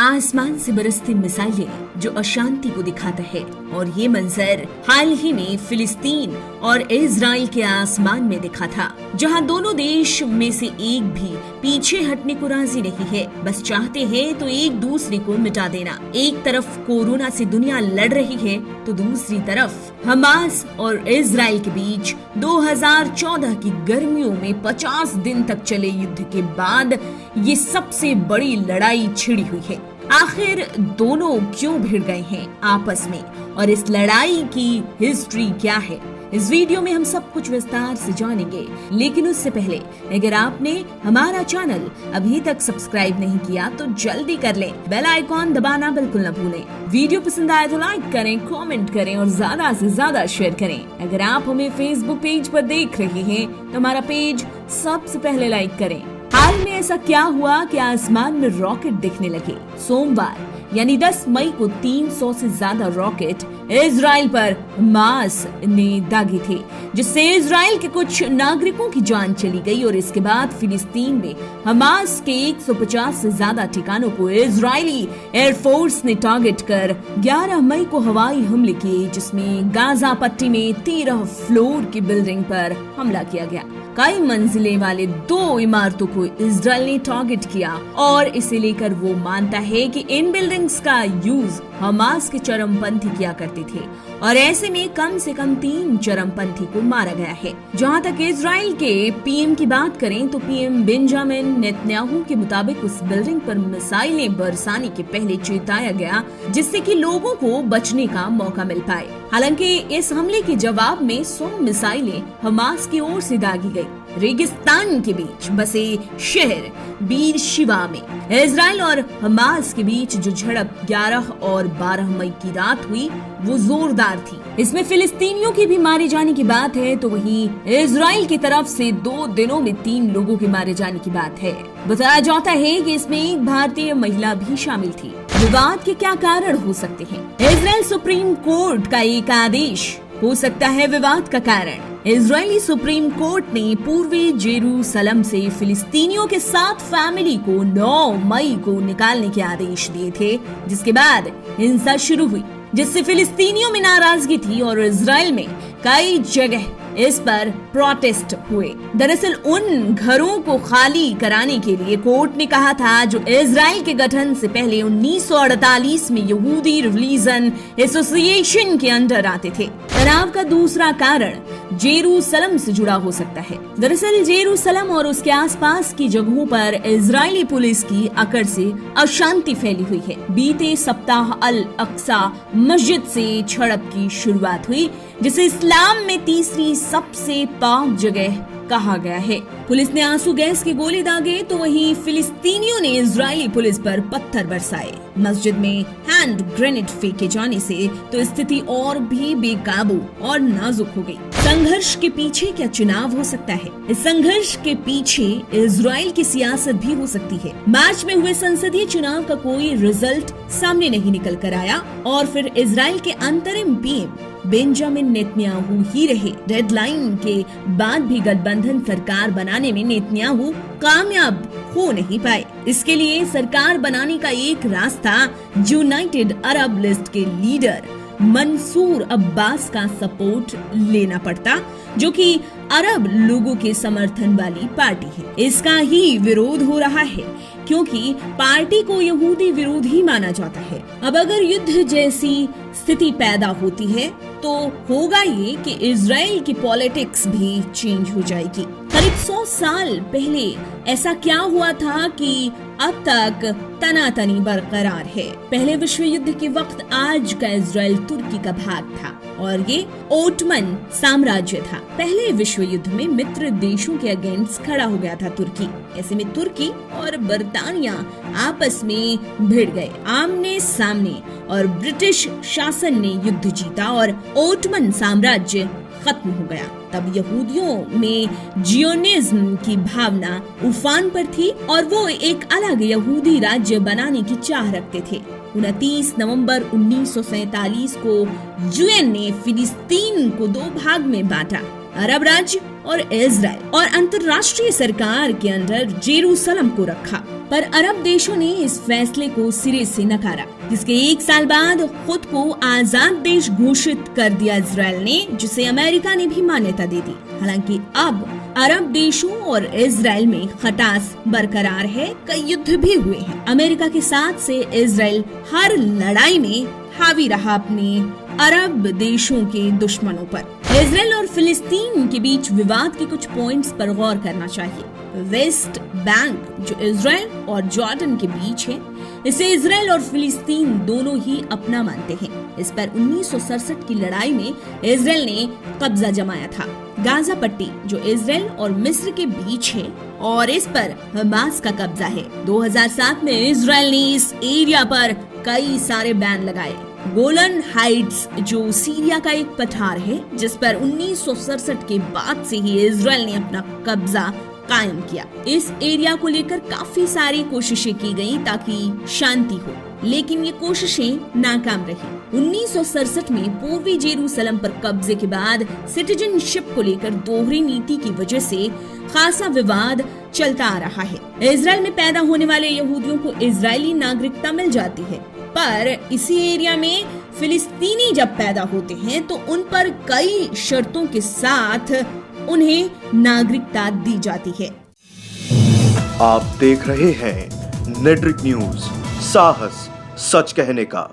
आसमान से बरसती मिसाइलें जो अशांति को दिखाता है, और ये मंजर हाल ही में फिलिस्तीन और इजराइल के आसमान में दिखा था, जहां दोनों देश में से एक भी पीछे हटने को राजी नहीं है। बस चाहते हैं तो एक दूसरे को मिटा देना। एक तरफ कोरोना से दुनिया लड़ रही है तो दूसरी तरफ हमास और इजराइल के बीच 2014 की गर्मियों में 50 दिन तक चले युद्ध के बाद ये सबसे बड़ी लड़ाई छिड़ी हुई है। आखिर दोनों क्यों भिड़ गए हैं आपस में, और इस लड़ाई की हिस्ट्री क्या है, इस वीडियो में हम सब कुछ विस्तार से जानेंगे। लेकिन उससे पहले अगर आपने हमारा चैनल अभी तक सब्सक्राइब नहीं किया तो जल्दी कर लें, बेल आइकॉन दबाना बिल्कुल न भूलें। वीडियो पसंद आए तो लाइक करें, कमेंट करें और ज्यादा से ज्यादा शेयर करें। अगर आप हमें फेसबुक पेज पर देख रहे हैं तो हमारा पेज सबसे पहले लाइक करें। हाल में ऐसा क्या हुआ कि आसमान में रॉकेट दिखने लगे। सोमवार यानी 10 मई को 300 से ज्यादा रॉकेट इजराइल पर हमास ने दागे थे, जिससे इजराइल के कुछ नागरिकों की जान चली गई। और इसके बाद फिलिस्तीन में हमास के 150 से ज्यादा ठिकानों को इजरायली एयरफोर्स ने टारगेट कर 11 मई को हवाई हमले किए, जिसमें गाजा पट्टी में 13 फ्लोर की बिल्डिंग पर हमला किया गया। कई मंजिलें वाले 2 इमारतों को इजराइल ने टारगेट किया, और इसे लेकर वो मानता है कि इन बिल्डिंग्स का यूज हमास के चरमपंथी किया करते थे, और ऐसे में कम से कम 3 चरमपंथी को मारा गया है। जहां तक इजराइल के पीएम की बात करें तो पीएम बेंजामिन नेतन्याहू के मुताबिक उस बिल्डिंग पर मिसाइलें बरसाने के पहले चेताया गया, जिससे कि लोगों को बचने का मौका मिल पाए। हालांकि इस हमले के जवाब में 100 मिसाइलें हमास की ओर से दागी गई। रेगिस्तान के बीच बसे शहर बीर शिवा में इजराइल और हमास के बीच जो झड़प 11 और 12 मई की रात हुई वो जोरदार थी। इसमें फिलिस्तीनियों की भी मारे जाने की बात है, तो वहीं इजराइल की तरफ से 2 दिनों में 3 लोगों के मारे जाने की बात है। बताया जाता है कि इसमें एक भारतीय महिला भी शामिल थी। विवाद के क्या कारण हो सकते हैं? इजराइल सुप्रीम कोर्ट का एक आदेश हो सकता है विवाद का कारण। इजरायली सुप्रीम कोर्ट ने पूर्वी जेरूसलम से फिलिस्तीनियों के 7 फैमिली को 9 मई को निकालने के आदेश दिए थे, जिसके बाद हिंसा शुरू हुई, जिससे फिलिस्तीनियों में नाराजगी थी और इजराइल में कई जगह इस पर प्रोटेस्ट हुए। दरअसल उन घरों को खाली कराने के लिए कोर्ट ने कहा था जो इजराइल के गठन से पहले 1948 में यहूदी रिलीजन एसोसिएशन के अंडर आते थे। तनाव का दूसरा कारण जेरूसलम से जुड़ा हो सकता है। दरअसल जेरूसलम और उसके आसपास की जगहों पर इजरायली पुलिस की अकड़ से अशांति फैली हुई है। बीते सप्ताह अल अक्सा मस्जिद से झड़प की शुरुआत हुई, जिसे इस्लाम में तीसरी सबसे पाक जगह कहा गया है। पुलिस ने आंसू गैस के गोले दागे तो वहीं फिलिस्तीनियों ने इजरायली पुलिस पर पत्थर बरसाए। मस्जिद में हैंड ग्रेनेड फेंके जाने से तो स्थिति और भी बेकाबू और नाजुक हो गई। संघर्ष के पीछे क्या चुनाव हो सकता है? इस संघर्ष के पीछे इजराइल की सियासत भी हो सकती है। मार्च में हुए संसदीय चुनाव का कोई रिजल्ट सामने नहीं निकल कर आया, और फिर इजराइल के अंतरिम पीएम बेंजामिन नेतन्याहू ही रहे। डेडलाइन के बाद भी गठबंधन सरकार बनाने में नेतन्याहू कामयाब हो नहीं पाए। इसके लिए सरकार बनाने का एक रास्ता यूनाइटेड अरब लिस्ट के लीडर मंसूर अब्बास का सपोर्ट लेना पड़ता, जो कि अरब लोगों के समर्थन वाली पार्टी है। इसका ही विरोध हो रहा है, क्योंकि पार्टी को यहूदी विरोधी माना जाता है। अब अगर युद्ध जैसी स्थिति पैदा होती है तो होगा ये कि इजराइल की पॉलिटिक्स भी चेंज हो जाएगी। करीब 100 साल पहले ऐसा क्या हुआ था कि अब तक तनातनी बरकरार है। पहले विश्व युद्ध के वक्त आज का इजराइल तुर्की का भाग था, और ये ओटमन साम्राज्य था। पहले विश्व युद्ध में मित्र देशों के अगेंस्ट खड़ा हो गया था तुर्की। ऐसे में तुर्की और बर्तानिया आपस में भिड़ गए आमने सामने, और ब्रिटिश शासन ने युद्ध जीता और ओटमन साम्राज्य खत्म हो गया। तब यहूदियों में जियोनिज्म की भावना उफान पर थी, और वो एक अलग यहूदी राज्य बनाने की चाह रखते थे। 29 नवंबर 1947 को यूएन ने फिलिस्तीन को 2 भाग में बांटा, अरब राज्य और इजराइल, और अंतर्राष्ट्रीय सरकार के अंदर जेरूसलम को रखा। पर अरब देशों ने इस फैसले को सिरे से नकारा, जिसके 1 साल बाद खुद को आजाद देश घोषित कर दिया इजराइल ने, जिसे अमेरिका ने भी मान्यता दे दी। हालांकि अब अरब देशों और इजराइल में खटास बरकरार है, कई युद्ध भी हुए हैं। अमेरिका के साथ से इजराइल हर लड़ाई में हावी रहा अपने अरब देशों के दुश्मनों पर। इजराइल और फिलिस्तीन के बीच विवाद के कुछ पॉइंट्स पर गौर करना चाहिए। वेस्ट बैंक, जो इजराइल और जॉर्डन के बीच है, इसे इजराइल और फिलिस्तीन दोनों ही अपना मानते हैं। इस पर 1967 की लड़ाई में इजराइल ने कब्जा जमाया था। गाजा पट्टी, जो इजराइल और मिस्र के बीच है, और इस पर हमास का कब्जा है। 2007 में इजराइल ने इस एरिया पर कई सारे बैन लगाए। गोलन हाइट्स, जो सीरिया का एक पठार है, जिस पर 1967 के बाद से ही इजराइल ने अपना कब्जा कायम किया। इस एरिया को लेकर काफी सारी कोशिशें की गई ताकि शांति हो, लेकिन ये कोशिशें नाकाम रही। 1967 में पूर्वी जेरूसलम पर कब्जे के बाद सिटीजनशिप को लेकर दोहरी नीति की वजह से खासा विवाद चलता आ रहा है। इजराइल में पैदा होने वाले यहूदियों को इजरायली नागरिकता मिल जाती है, पर इसी एरिया में फिलिस्तीनी जब पैदा होते हैं तो उन पर कई शर्तों के साथ उन्हें नागरिकता दी जाती है। आप देख रहे हैं नेट्रिक न्यूज, साहस सच कहने का।